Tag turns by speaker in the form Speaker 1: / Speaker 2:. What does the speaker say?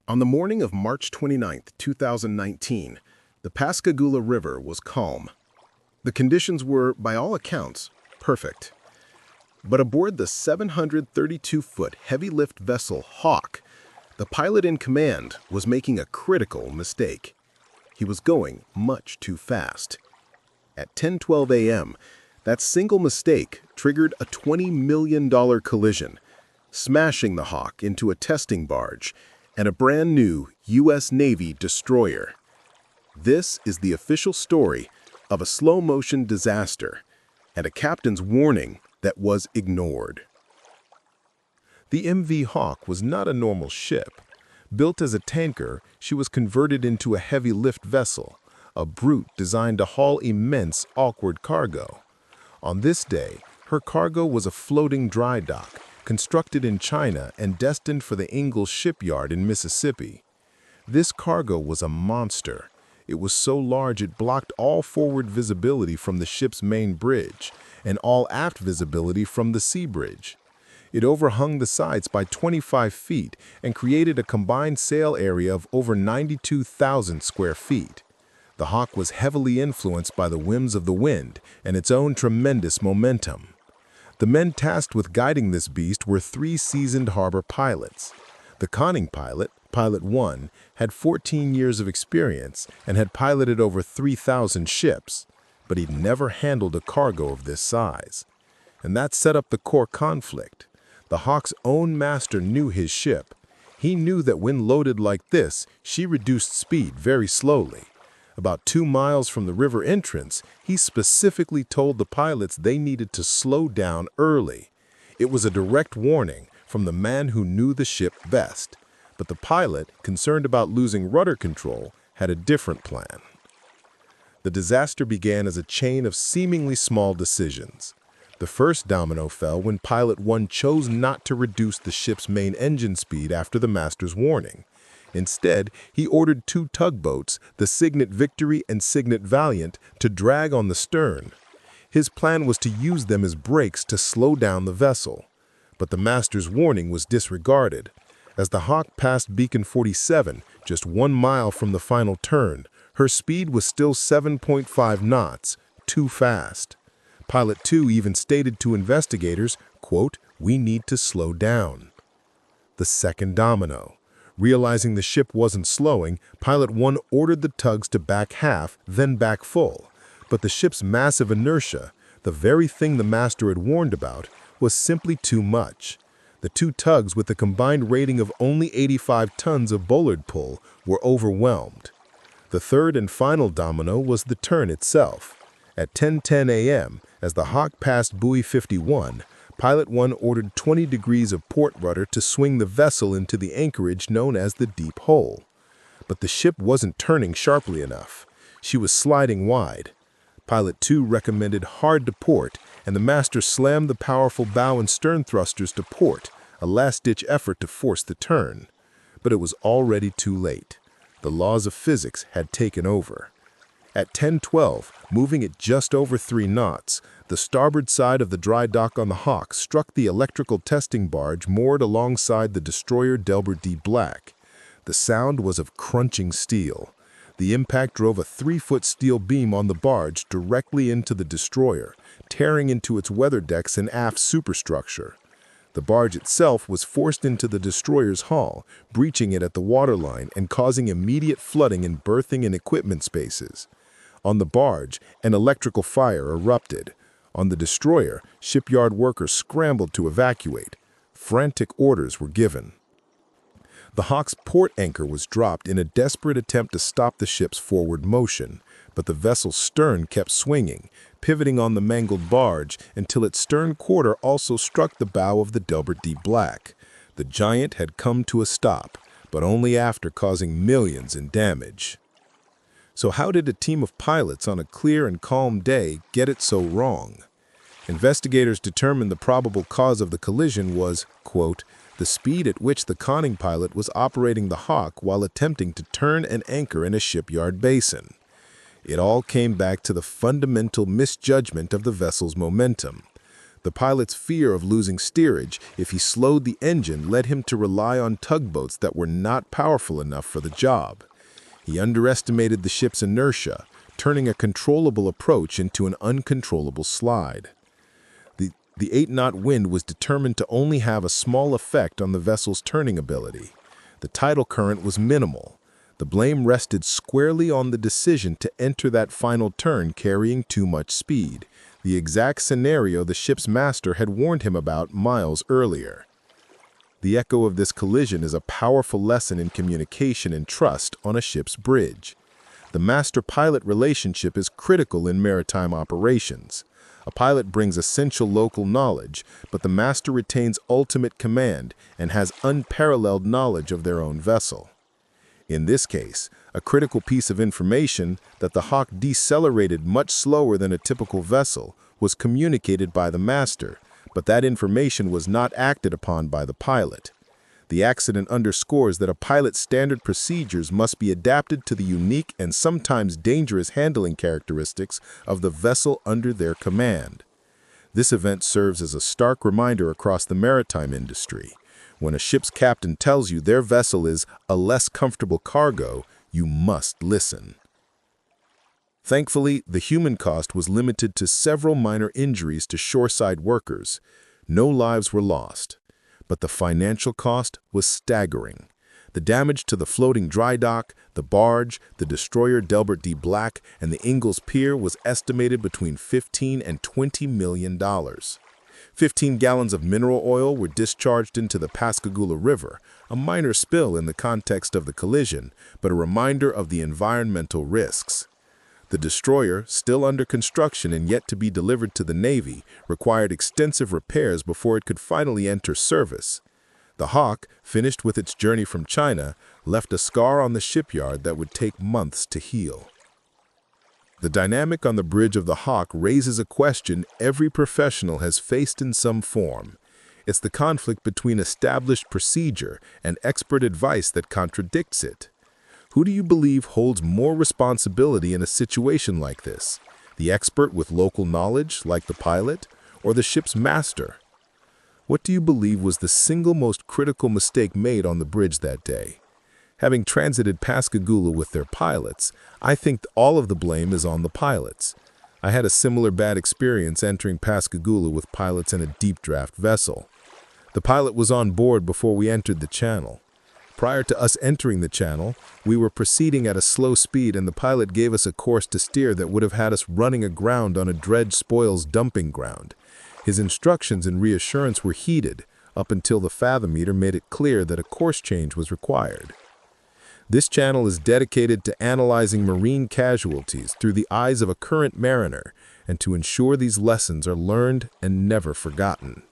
Speaker 1: On the morning of March 29, 2019, the Pascagoula River was calm. The conditions were, by all accounts, perfect. But aboard the 732-foot heavy-lift vessel Hawk, the pilot in command was making a critical mistake. He was going much too fast. At 10:12 a.m., that single mistake triggered a $20 million collision, smashing the Hawk into a testing barge and a brand new U.S. Navy destroyer. This is the official story of a slow-motion disaster and a captain's warning that was ignored. The MV Hawk was not a normal ship. Built as a tanker, she was converted into a heavy-lift vessel, a brute designed to haul immense, awkward cargo. On this day, her cargo was a floating dry dock, constructed in China and destined for the Ingalls shipyard in Mississippi. This cargo was a monster. It was so large it blocked all forward visibility from the ship's main bridge and all aft visibility from the sea bridge. It overhung the sides by 25 feet and created a combined sail area of over 92,000 square feet. The Hawk was heavily influenced by the whims of the wind and its own tremendous momentum. The men tasked with guiding this beast were 3 seasoned harbor pilots. The conning pilot, Pilot 1, had 14 years of experience and had piloted over 3,000 ships, but he'd never handled a cargo of this size. And that set up the core conflict. The Hawk's own master knew his ship. He knew that when loaded like this, she reduced speed very slowly. About 2 miles from the river entrance, he specifically told the pilots they needed to slow down early. It was a direct warning from the man who knew the ship best. But the pilot, concerned about losing rudder control, had a different plan. The disaster began as a chain of seemingly small decisions. The first domino fell when Pilot 1 chose not to reduce the ship's main engine speed after the master's warning. Instead, he ordered 2 tugboats, the Signet Victory and Signet Valiant, to drag on the stern. His plan was to use them as brakes to slow down the vessel. But the master's warning was disregarded. As the Hawk passed Beacon 47, just 1 mile from the final turn, her speed was still 7.5 knots, too fast. Pilot 2 even stated to investigators, quote, "We need to slow down." The second domino. Realizing the ship wasn't slowing, Pilot 1 ordered the tugs to back half, then back full. But the ship's massive inertia, the very thing the master had warned about, was simply too much. The 2 tugs, with a combined rating of only 85 tons of bollard pull, were overwhelmed. The third and final domino was the turn itself. At 10:10 a.m., as the Hawk passed buoy 51, Pilot 1 ordered 20 degrees of port rudder to swing the vessel into the anchorage known as the Deep Hole. But the ship wasn't turning sharply enough. She was sliding wide. Pilot 2 recommended hard to port, and the master slammed the powerful bow and stern thrusters to port, a last-ditch effort to force the turn. But it was already too late. The laws of physics had taken over. At 10:12, moving at just over 3 knots, the starboard side of the dry dock on the Hawk struck the electrical testing barge moored alongside the destroyer Delbert D Black. The sound was of crunching steel. The impact drove a 3-foot steel beam on the barge directly into the destroyer, tearing into its weather decks and aft superstructure. The barge itself was forced into the destroyer's hull, breaching it at the waterline and causing immediate flooding in berthing and equipment spaces. On the barge, an electrical fire erupted. On the destroyer, shipyard workers scrambled to evacuate. Frantic orders were given. The Hawk's port anchor was dropped in a desperate attempt to stop the ship's forward motion, but the vessel's stern kept swinging, pivoting on the mangled barge until its stern quarter also struck the bow of the Delbert D Black. The giant had come to a stop, but only after causing millions in damage. So how did a team of pilots on a clear and calm day get it so wrong? Investigators determined the probable cause of the collision was, quote, the speed at which the conning pilot was operating the Hawk while attempting to turn and anchor in a shipyard basin. It all came back to the fundamental misjudgment of the vessel's momentum. The pilot's fear of losing steerage if he slowed the engine led him to rely on tugboats that were not powerful enough for the job. He underestimated the ship's inertia, turning a controllable approach into an uncontrollable slide. The 8-knot wind was determined to only have a small effect on the vessel's turning ability. The tidal current was minimal. The blame rested squarely on the decision to enter that final turn carrying too much speed, the exact scenario the ship's master had warned him about miles earlier. The echo of this collision is a powerful lesson in communication and trust on a ship's bridge. The master-pilot relationship is critical in maritime operations. A pilot brings essential local knowledge, but the master retains ultimate command and has unparalleled knowledge of their own vessel. In this case, a critical piece of information that the Hawk decelerated much slower than a typical vessel was communicated by the master, but that information was not acted upon by the pilot. The accident underscores that a pilot's standard procedures must be adapted to the unique and sometimes dangerous handling characteristics of the vessel under their command. This event serves as a stark reminder across the maritime industry. When a ship's captain tells you their vessel is a less comfortable cargo, you must listen. Thankfully, the human cost was limited to several minor injuries to shoreside workers. No lives were lost. But the financial cost was staggering. The damage to the floating dry dock, the barge, the destroyer Delbert D Black, and the Ingalls Pier was estimated between $15 and $20 million. 15 gallons of mineral oil were discharged into the Pascagoula River, a minor spill in the context of the collision, but a reminder of the environmental risks. The destroyer, still under construction and yet to be delivered to the Navy, required extensive repairs before it could finally enter service. The Hawk, finished with its journey from China, left a scar on the shipyard that would take months to heal. The dynamic on the bridge of the Hawk raises a question every professional has faced in some form. It's the conflict between established procedure and expert advice that contradicts it. Who do you believe holds more responsibility in a situation like this? The expert with local knowledge, like the pilot, or the ship's master? What do you believe was the single most critical mistake made on the bridge that day? Having transited Pascagoula with their pilots, I think all of the blame is on the pilots. I had a similar bad experience entering Pascagoula with pilots in a deep draft vessel. The pilot was on board before we entered the channel. Prior to us entering the channel, we were proceeding at a slow speed and the pilot gave us a course to steer that would have had us running aground on a dredge spoils dumping ground. His instructions and reassurance were heeded, up until the fathometer made it clear that a course change was required. This channel is dedicated to analyzing marine casualties through the eyes of a current mariner and to ensure these lessons are learned and never forgotten.